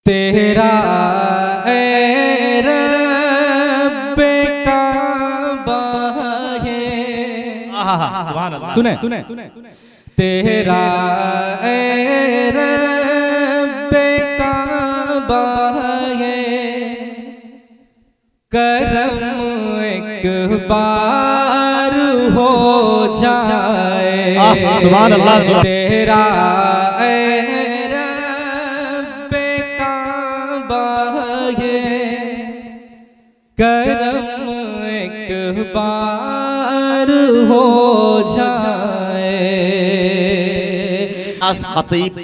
تیرا اے رب کعبہ ہے، سبحان اللہ، سنیں تیرا اے رب کعبہ ہے، کرم ایک بار ہو جائے، سبحان اللہ، تیرا اے رب کعبہ ہے، کرم ایک بار ہو جائے۔ خطیب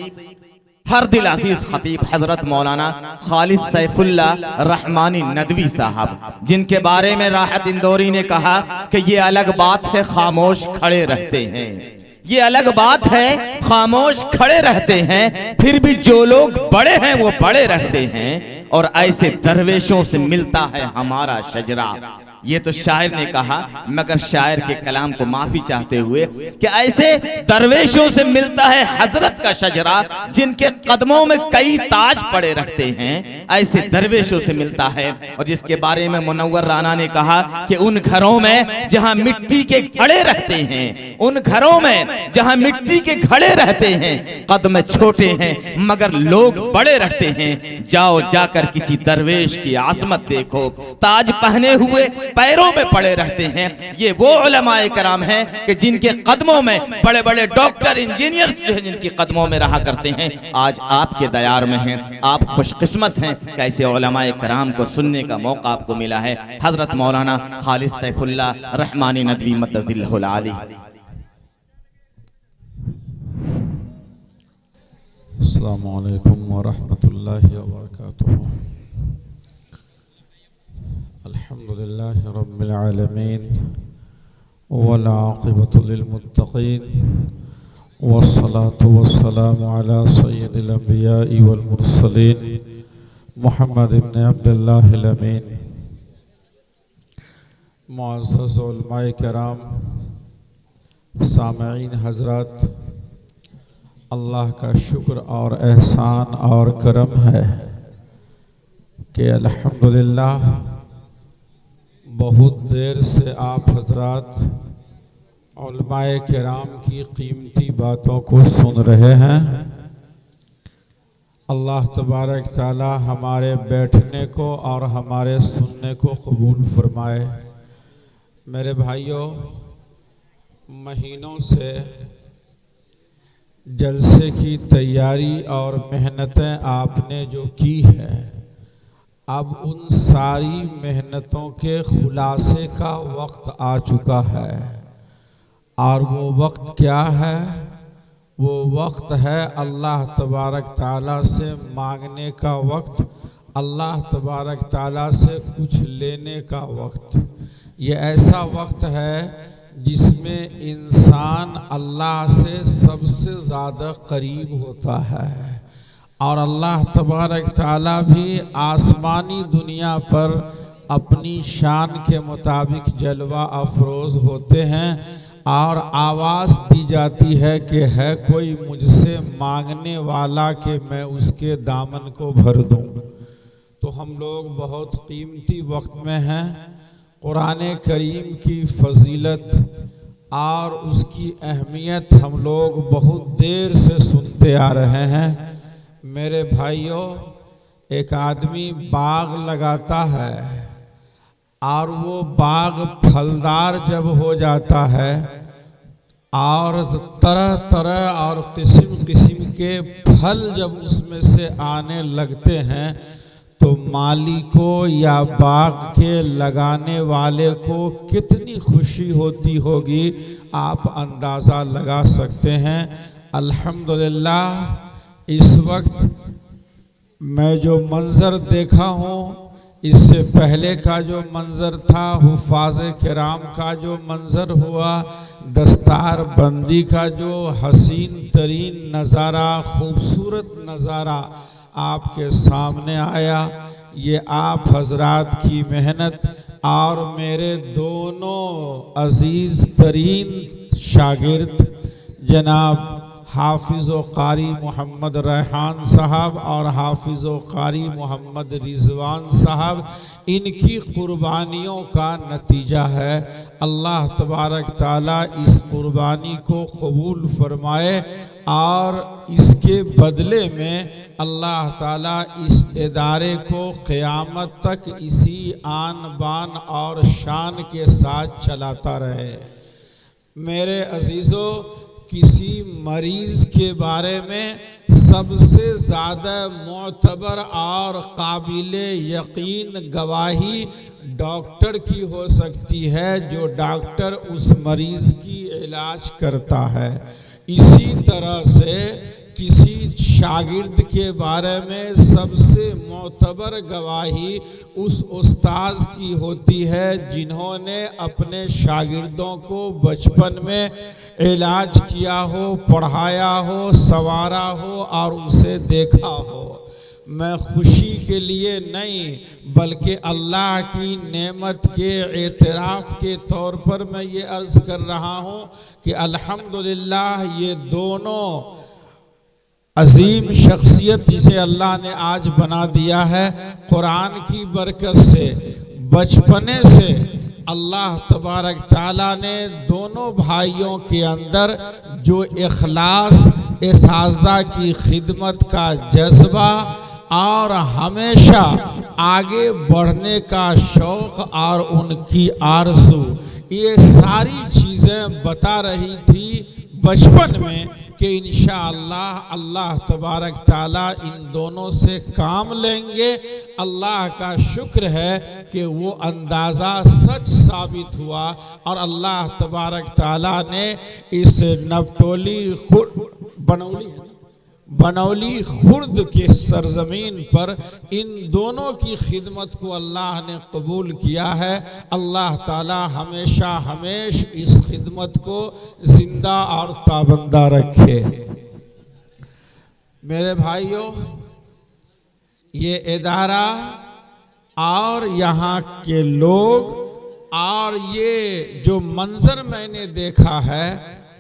ہر دل عزیز خطیب حضرت مولانا خالص سیف اللہ رحمانی ندوی صاحب، جن کے بارے میں راحت اندوری نے کہا کہ یہ الگ بات ہے خاموش کھڑے رہتے ہیں، یہ الگ بات ہے خاموش کھڑے رہتے ہیں، پھر بھی جو لوگ بڑے ہیں وہ بڑے رہتے ہیں، اور ایسے درویشوں سے ملتا ہے ہمارا شجرہ۔ یہ تو شاعر نے کہا، مگر شاعر کے کلام کو معافی چاہتے ہوئے کہ ایسے درویشوں سے ملتا ہے حضرت کا شجرہ، جن کے قدموں میں کئی تاج پڑے رہتے ہیں، ایسے درویشوں سے ملتا ہے۔ اور جس کے بارے میں منور رانا نے کہا کہ ان گھروں میں جہاں مٹی کے گھڑے رہتے ہیں، ان گھروں میں جہاں مٹی کے گھڑے رہتے ہیں، قدم چھوٹے ہیں مگر لوگ بڑے رہتے ہیں۔ جاؤ جا کر کسی درویش کی عظمت دیکھو، تاج پہنے ہوئے پیروں میں پڑے رہتے ہیں۔ یہ وہ علماء کرام ہیں کہ جن کے قدموں میں بڑے بڑے ڈاکٹر انجینئر جو ہیں، جن کی قدموں میں رہا کرتے ہیں، آج آپ کے دیار میں ہیں۔ آپ خوش قسمت ہیں کہ ایسے علماء کرام کو سننے کا موقع آپ کو ملا ہے۔ حضرت مولانا خالص سیف اللہ رحمانی ندوی مدظ اللہ العالی۔ السلام علیکم ورحمۃ اللہ وبرکاتہ۔ الحمدللہ رب العالمین والعاقبۃ للمتقین والصلاة والسلام علی سید الانبیاء والمرسلین محمد بن عبداللہ الامین۔ معزز علماء کرام، سامعین حضرات، اللہ کا شکر اور احسان اور کرم ہے کہ الحمدللہ بہت دیر سے آپ حضرات علماء کرام کی قیمتی باتوں کو سن رہے ہیں۔ اللہ تبارک تعالی ہمارے بیٹھنے کو اور ہمارے سننے کو قبول فرمائے۔ میرے بھائیوں، مہینوں سے جلسے کی تیاری اور محنتیں آپ نے جو کی ہے، اب ان ساری محنتوں کے خلاصے کا وقت آ چکا ہے، اور وہ وقت کیا ہے؟ وہ وقت ہے اللہ تبارک تعالیٰ سے مانگنے کا وقت، اللہ تبارک تعالیٰ سے کچھ لینے کا وقت۔ یہ ایسا وقت ہے جس میں انسان اللہ سے سب سے زیادہ قریب ہوتا ہے، اور اللہ تبارک تعالیٰ بھی آسمانی دنیا پر اپنی شان کے مطابق جلوہ افروز ہوتے ہیں، اور آواز دی جاتی ہے کہ ہے کوئی مجھ سے مانگنے والا کہ میں اس کے دامن کو بھر دوں۔ تو ہم لوگ بہت قیمتی وقت میں ہیں۔ قرآن کریم کی فضیلت اور اس کی اہمیت ہم لوگ بہت دیر سے سنتے آ رہے ہیں۔ میرے بھائیوں، ایک آدمی باغ لگاتا ہے، اور وہ باغ پھلدار جب ہو جاتا ہے اور طرح طرح اور قسم قسم کے پھل جب اس میں سے آنے لگتے ہیں، تو مالی کو یا باغ کے لگانے والے کو کتنی خوشی ہوتی ہوگی، آپ اندازہ لگا سکتے ہیں۔ الحمدللہ اس وقت میں جو منظر دیکھا ہوں، اس سے پہلے کا جو منظر تھا، حفاظ کرام کا جو منظر ہوا، دستار بندی کا جو حسین ترین نظارہ، خوبصورت نظارہ آپ کے سامنے آیا، یہ آپ حضرات کی محنت اور میرے دونوں عزیز ترین شاگرد جناب حافظ و قاری محمد ریحان صاحب اور حافظ و قاری محمد رضوان صاحب، ان کی قربانیوں کا نتیجہ ہے۔ اللہ تبارک تعالیٰ اس قربانی کو قبول فرمائے اور اس کے بدلے میں اللہ تعالیٰ اس ادارے کو قیامت تک اسی آن بان اور شان کے ساتھ چلاتا رہے۔ میرے عزیزو، کسی مریض کے بارے میں سب سے زیادہ معتبر اور قابل یقین گواہی ڈاکٹر کی ہو سکتی ہے، جو ڈاکٹر اس مریض کی علاج کرتا ہے۔ اسی طرح سے کسی شاگرد کے بارے میں سب سے معتبر گواہی اس استاذ کی ہوتی ہے جنہوں نے اپنے شاگردوں کو بچپن میں علاج کیا ہو، پڑھایا ہو، سنوارا ہو اور اسے دیکھا ہو۔ میں خوشی کے لیے نہیں بلکہ اللہ کی نعمت کے اعتراف کے طور پر میں یہ عرض کر رہا ہوں کہ الحمدللہ یہ دونوں عظیم شخصیت جسے اللہ نے آج بنا دیا ہے، قرآن کی برکت سے بچپنے سے اللہ تبارک تعالیٰ نے دونوں بھائیوں کے اندر جو اخلاص، اساتذہ کی خدمت کا جذبہ اور ہمیشہ آگے بڑھنے کا شوق اور ان کی آرزو، یہ ساری چیزیں بتا رہی تھی بچپن میں کہ انشاءاللہ اللہ تبارک تعالیٰ ان دونوں سے کام لیں گے۔ اللہ کا شکر ہے کہ وہ اندازہ سچ ثابت ہوا اور اللہ تبارک تعالیٰ نے اس بنولی خرد کے سرزمین پر ان دونوں کی خدمت کو اللہ نے قبول کیا ہے۔ اللہ تعالی ہمیشہ اس خدمت کو زندہ اور تابندہ رکھے۔ میرے بھائیوں، یہ ادارہ اور یہاں کے لوگ اور یہ جو منظر میں نے دیکھا ہے،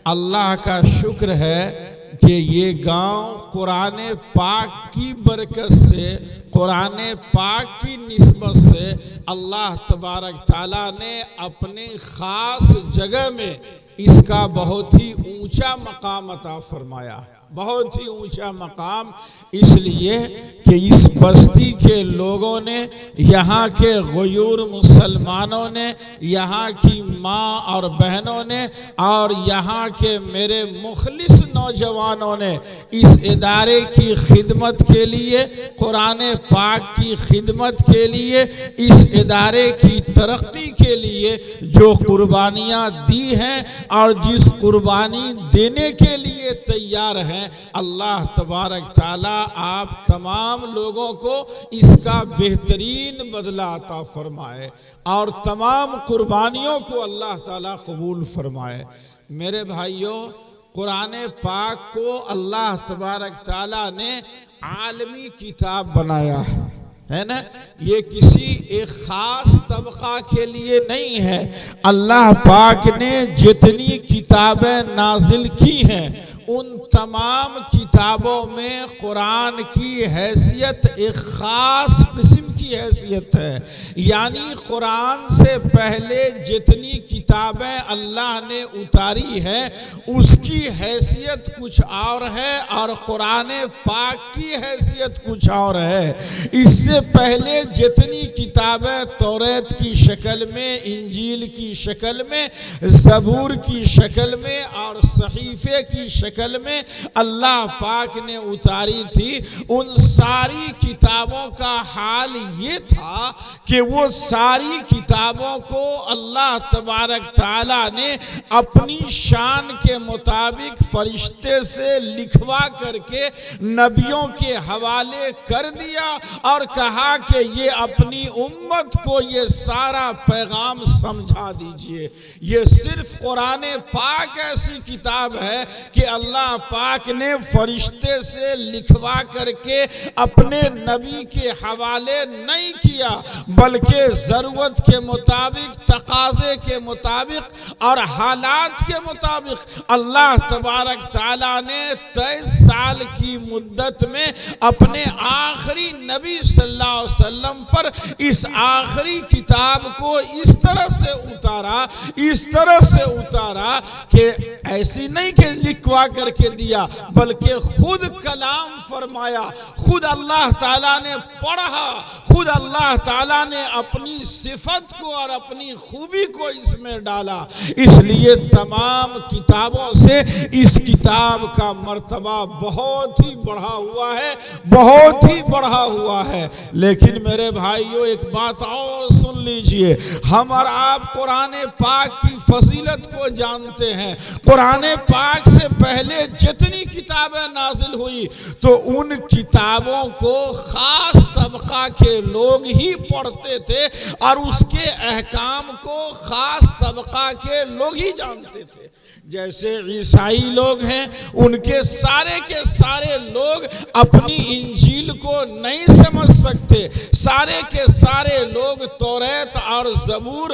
اللہ کا شکر ہے کہ یہ گاؤں قرآن پاک کی برکت سے، قرآن پاک کی نسبت سے اللہ تبارک تعالیٰ نے اپنی خاص جگہ میں اس کا بہت ہی اونچا مقام عطا فرمایا، بہت ہی اونچا مقام، اس لیے کہ اس بستی کے لوگوں نے، یہاں کے غیور مسلمانوں نے، یہاں کی ماں اور بہنوں نے اور یہاں کے میرے مخلص نوجوانوں نے اس ادارے کی خدمت کے لیے، قرآن پاک کی خدمت کے لیے، اس ادارے کی ترقی کے لیے جو قربانیاں دی ہیں اور جس قربانی دینے کے لیے تیار ہیں، اللہ تبارک تعالیٰ آپ تمام لوگوں کو اس کا بہترین بدلہ عطا فرمائے اور تمام قربانیوں کو اللہ تعالیٰ قبول فرمائے۔ میرے بھائیوں، قرآن پاک کو اللہ تبارک تعالیٰ نے عالمی کتاب بنایا ہے نا، یہ کسی ایک خاص طبقہ کے لیے نہیں ہے۔ اللہ پاک نے جتنی کتابیں نازل کی ہیں ان تمام کتابوں میں قرآن کی حیثیت ایک خاص قسم کی حیثیت ہے، یعنی قرآن سے پہلے جتنی کتابیں اللہ نے اتاری ہیں اس کی حیثیت کچھ اور ہے اور قرآن پاک کی حیثیت کچھ اور ہے۔ اس سے پہلے جتنی کتابیں توریت کی شکل میں، انجیل کی شکل میں، زبور کی شکل میں اور صحیفے کی شکل میں اللہ پاک نے اتاری تھی، ان ساری کتابوں کا حال یہ تھا کہ وہ ساری کتابوں کو اللہ تبارک تعالیٰ نے اپنی شان کے مطابق فرشتے سے لکھوا کر کے نبیوں کے حوالے کر دیا اور کہا کہ یہ اپنی امت کو یہ سارا پیغام سمجھا دیجئے۔ یہ صرف قرآن پاک ایسی کتاب ہے کہ اللہ پاک نے فرشتے سے لکھوا کر کے اپنے نبی کے حوالے نہیں کیا بلکہ ضرورت کے مطابق، تقاضے کے مطابق اور حالات کے مطابق اللہ تبارک تعالیٰ نے 23 سال کی مدت میں اپنے آخری نبی صلی اللہ علیہ وسلم پر اس آخری کتاب کو اس طرح سے اتارا کہ ایسی نہیں کہ لکھوا کر کے دیا، بلکہ خود کلام فرمایا، خود اللہ تعالیٰ نے پڑھا، خود اللہ تعالیٰ نے اپنی صفت کو اور اپنی خوبی کو اس میں ڈالا۔ اس لیے تمام کتابوں سے اس کتاب کا مرتبہ بہت ہی بڑھا ہوا ہے، بہت ہی بڑھا ہوا ہے۔ لیکن میرے بھائیوں ایک بات اور سن لیجئے، ہم اور آپ قرآن پاک کی فضیلت کو جانتے ہیں۔ قرآن پاک سے پہلے جتنی کتابیں نازل ہوئی تو ان کتابوں کو خاص طبقہ کے لوگ ہی پڑھتے تھے اور اس کے احکام کو خاص طبقہ کے لوگ ہی جانتے تھے۔ جیسے عیسائی لوگ ہیں، ان کے سارے لوگ اپنی انجیل کو نہیں سمجھ سکتے، سارے کے سارے لوگ توریت اور زبور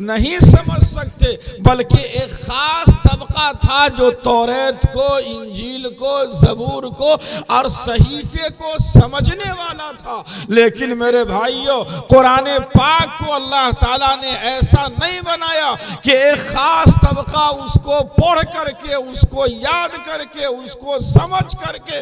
نہیں سمجھ سکتے، بلکہ ایک خاص طبقہ تھا جو توریت کو، انجیل کو، زبور کو اور صحیفے کو سمجھنے والا تھا۔ لیکن میرے بھائیوں قرآن پاک کو اللہ تعالیٰ نے ایسا نہیں بنایا کہ ایک خاص طبقہ اس کو پڑھ کر کے، اس کو یاد کر کے، اس کو سمجھ کر کے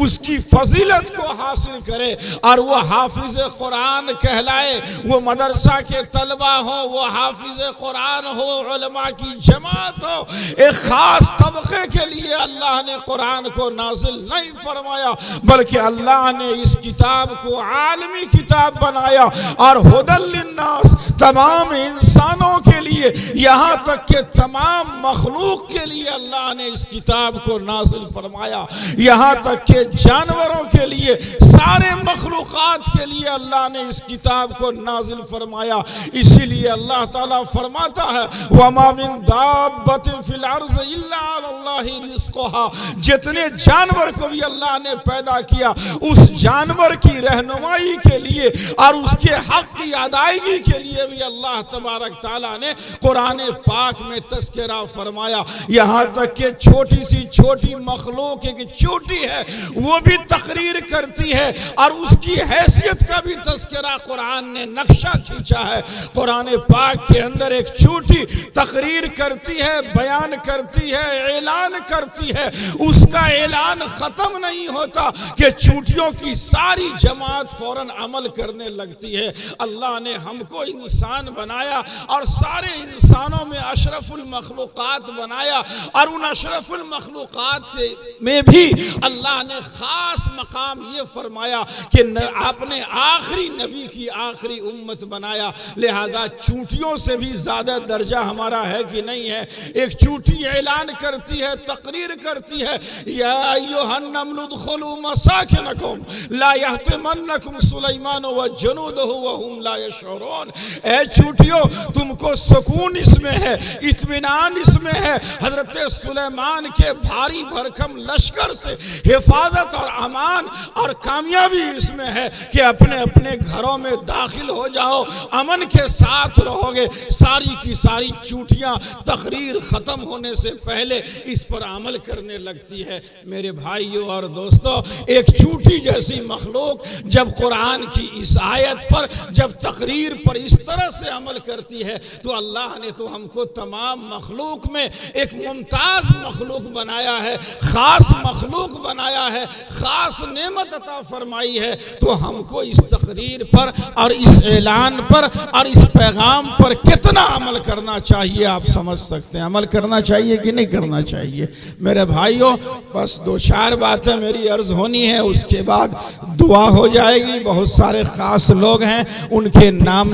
اس کی فضیلت کو حاصل کرے اور وہ حافظ قرآن کہلائے۔ وہ مدرسہ کے طلبہ ہوں، وہ حافظ قرآن ہو، علماء کی جماعت ہو، ایک خاص طبقے کے لیے اللہ نے قرآن کو نازل نہیں فرمایا، بلکہ اللہ نے اس کتاب کو عالمی کتاب بنایا اور ہدی للناس، تمام انسانوں کے لیے، یہاں تک کہ تمام مخلوق کے لیے اللہ نے اس کتاب کو نازل فرمایا، یہاں تک کہ جانوروں کے لیے، سارے مخلوقات کے لیے اللہ نے اس کتاب کو نازل فرمایا۔ اسی لیے اللہ تعالیٰ فرماتا ہے وَمَا مِن دَابَّةٍ فِي الْأَرْضِ إِلَّا عَلَى اللَّهِ رِزْقُهَا، جتنے جانور کو بھی اللہ نے پیدا کیا اس جانور کی رہنمائی کے لیے اور اس کے حق کی ادائیگی کے لیے بھی اللہ تبارک تعالیٰ نے قرآن پاک میں تذکرہ فرمایا۔ یہاں تک کہ چھوٹی سی چھوٹی مخلوق ایک چوٹی ہے، وہ بھی تقریر کرتی ہے اور اس کی حیثیت کا بھی تذکرہ قرآن نے نقشہ کھینچا ہے۔ قرآن پاک کے اندر ایک چوٹی تقریر کرتی ہے، بیان کرتی ہے، اعلان کرتی ہے، اس کا اعلان ختم نہیں ہوتا کہ چوٹیوں کی ساری جماعت فوراً عمل کرنے لگتی ہے۔ اللہ نے ہم کو انسان بنایا اور سارے انسانوں میں اشرف المخلوقات بنایا، اور ان اشرف المخلوقات میں بھی اللہ نے خاص مقام یہ فرمایا کہ آپ نے آخری نبی کی آخری امت بنایا، لہذا چونٹیوں سے بھی زیادہ درجہ ہمارا ہے کہ نہیں ہے۔ ایک چونٹی اعلان کرتی ہے، تقریر کرتی ہے، یا ایھا النمل ادخلوا مساکنکم لا یحطمنکم سلیمان وجنودہ وہم لا یشعرون۔ اے چونٹیوں تم کو سکون اس میں ہے، اطمینان اس میں ہے، حضرت سلیمان کے بھاری بھرکم لشکر سے حفاظت اور امان اور کامیابی اس میں ہے کہ اپنے اپنے گھروں میں داخل ہو جاؤ، امن کے ساتھ رہو گے۔ ساری کی ساری چونٹیاں تقریر ختم ہونے سے پہلے اس پر عمل کرنے لگتی ہے۔ میرے بھائیوں اور دوستوں، ایک چونٹی جیسی مخلوق جب قرآن کی اس آیت پر، جب تقریر پر اس طرح سے عمل کرتی ہے تو اللہ نے تو ہم کو تمام مخلوق میں ایک ممتاز مخلوق بنایا ہے، خاص مخلوق بنایا ہے، خاص نعمت عطا فرمائی ہے۔ تو ہم کو اس تقریر پر اور اس اعلان پر اور اس پیغام پر کتنا عمل کرنا چاہیے آپ سمجھ سکتے ہیں۔ عمل کرنا چاہیے کہ نہیں کرنا چاہیے؟ میرے بھائیوں بس دو چار باتیں میری عرض ہونی ہے، اس کے بعد دعا ہو جائے گی۔ بہت سارے خاص لوگ ہیں، ان کے نام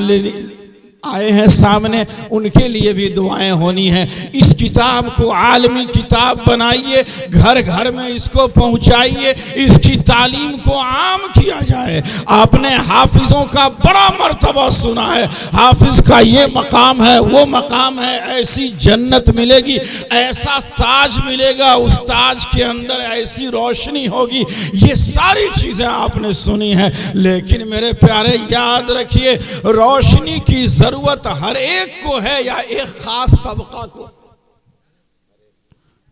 آئے ہیں سامنے، ان کے لیے بھی دعائیں ہونی ہیں۔ اس کتاب کو عالمی کتاب بنائیے، گھر گھر میں اس کو پہنچائیے، اس کی تعلیم کو عام کیا جائے۔ آپ نے حافظوں کا بڑا مرتبہ سنا ہے، حافظ کا یہ مقام ہے، وہ مقام ہے، ایسی جنت ملے گی، ایسا تاج ملے گا، اس تاج کے اندر ایسی روشنی ہوگی، یہ ساری چیزیں آپ نے سنی ہیں۔ لیکن میرے پیارے یاد رکھیے، روشنی کی ضرورت ہر ایک کو ہے یا ایک خاص طبقہ کو؟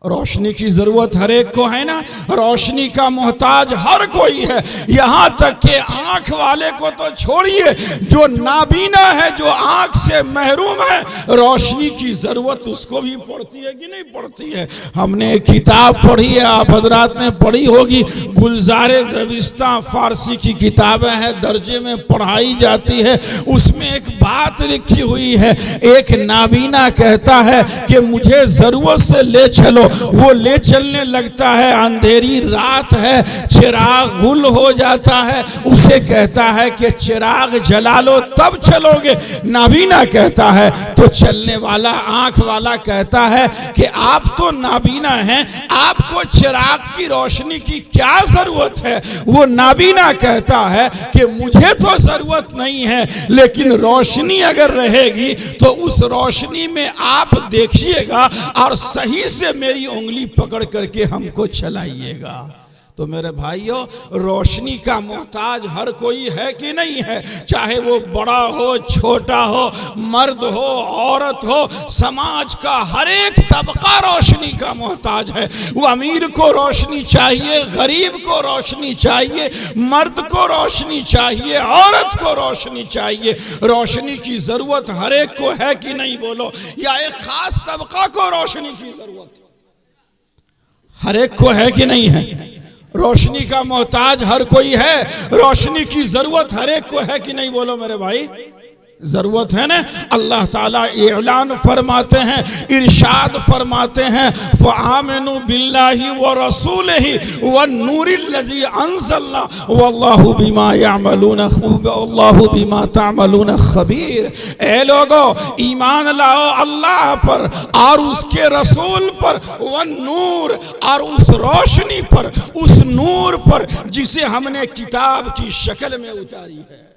روشنی کی ضرورت ہر ایک کو ہے نا، روشنی کا محتاج ہر کوئی ہے، یہاں تک کہ آنکھ والے کو تو چھوڑیے، جو نابینا ہے، جو آنکھ سے محروم ہے، روشنی کی ضرورت اس کو بھی پڑتی ہے کہ نہیں پڑتی ہے؟ ہم نے ایک کتاب پڑھی ہے، آپ حضرات نے پڑھی ہوگی، گلزار دبستاں، فارسی کی کتابیں ہیں، درجے میں پڑھائی جاتی ہے، اس میں ایک بات لکھی ہوئی ہے، ایک نابینا کہتا ہے کہ مجھے ضرورت سے لے چلو، وہ لے چلنے لگتا ہے، اندھیری رات ہے، چراغ غل ہو جاتا ہے، اسے کہتا ہے کہ چراغ جلا لو تب چلو گے، نابینا کہتا ہے، تو چلنے والا آنکھ والا کہتا ہے کہ آپ تو نابینا ہیں، آپ کو چراغ کی روشنی کی کیا ضرورت ہے؟ وہ نابینا کہتا ہے کہ مجھے تو ضرورت نہیں ہے، لیکن روشنی اگر رہے گی تو اس روشنی میں آپ دیکھیے گا اور صحیح سے میری انگلی پکڑ کر کے ہم کو چلائیے گا۔ تو میرے بھائیوں، روشنی کا محتاج ہر کوئی ہے کہ نہیں ہے؟ چاہے وہ بڑا ہو، چھوٹا ہو، مرد ہو، عورت ہو، سماج کا ہر ایک طبقہ روشنی کا محتاج ہے۔ وہ امیر کو روشنی چاہیے، غریب کو روشنی چاہیے، مرد کو روشنی چاہیے، عورت کو روشنی چاہیے۔ روشنی کی ضرورت ہر ایک کو ہے کہ نہیں بولو، یا ایک خاص طبقہ کو روشنی کی ضرورت ہر ایک کو ہے کہ نہیں ہے؟ روشنی کا محتاج ہر کوئی ہے، روشنی کی ضرورت ہر ایک کو ہے کہ نہیں بولو میرے بھائی؟ ضرورت ہے نا۔ اللہ تعالیٰ اعلان فرماتے ہیں، ارشاد فرماتے ہیں، فآمنوا باللہ ورسولہ والنور الذی انزلنا واللہ بما یعملون واللہ بما تعملون خبیر۔ اے لوگو، ایمان لاؤ اللہ پر اور اس کے رسول پر، والنور، اور اس روشنی پر، اس نور پر جسے ہم نے کتاب کی شکل میں اتاری ہے۔